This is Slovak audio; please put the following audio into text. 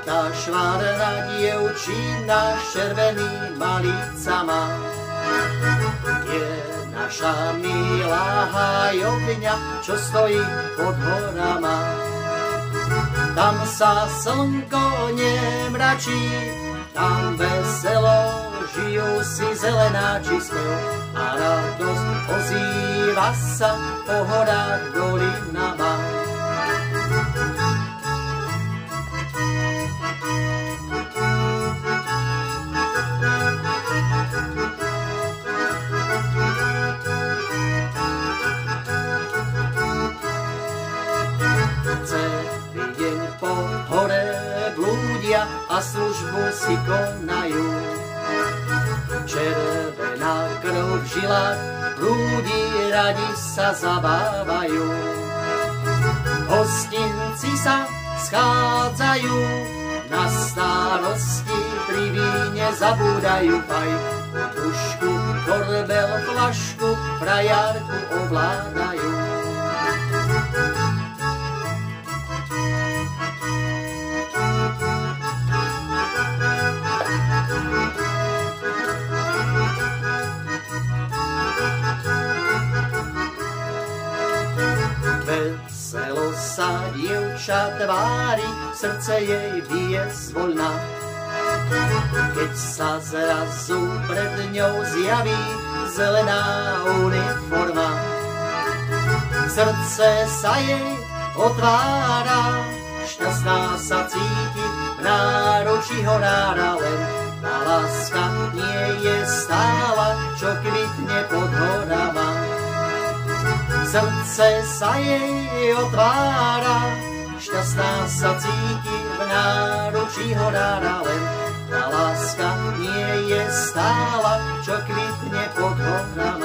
tá švárna dievčina červený malica má. Je naša milá hajovňa, čo stojí pod horama. Tam sa slnko nemračí, tam veselo žijú si zelenáči spev a radosť ozýva sa po horách dolinama. A službu si konajú. Červená krv v žilách prúdi, radi sa zabávajú. Hostinci sa schádzajú, na starosti pri víne zabúdajú faj. Pušku, korbel, flašku, frajárku ovládajú. Veselo sa dievča tvári, srdce jej bije zvoľna. Keď sa zrazu pred ňou zjaví zelená uniforma. Srdce sa jej otvára, šťastná sa cíti v náručí horára, len tá láska nie je stála, čo kvitne pod horama. Srdce sa jej otvára, šťastná sa cíti v náručí horára, len tá láska nie je stála, čo kvitne pod horama.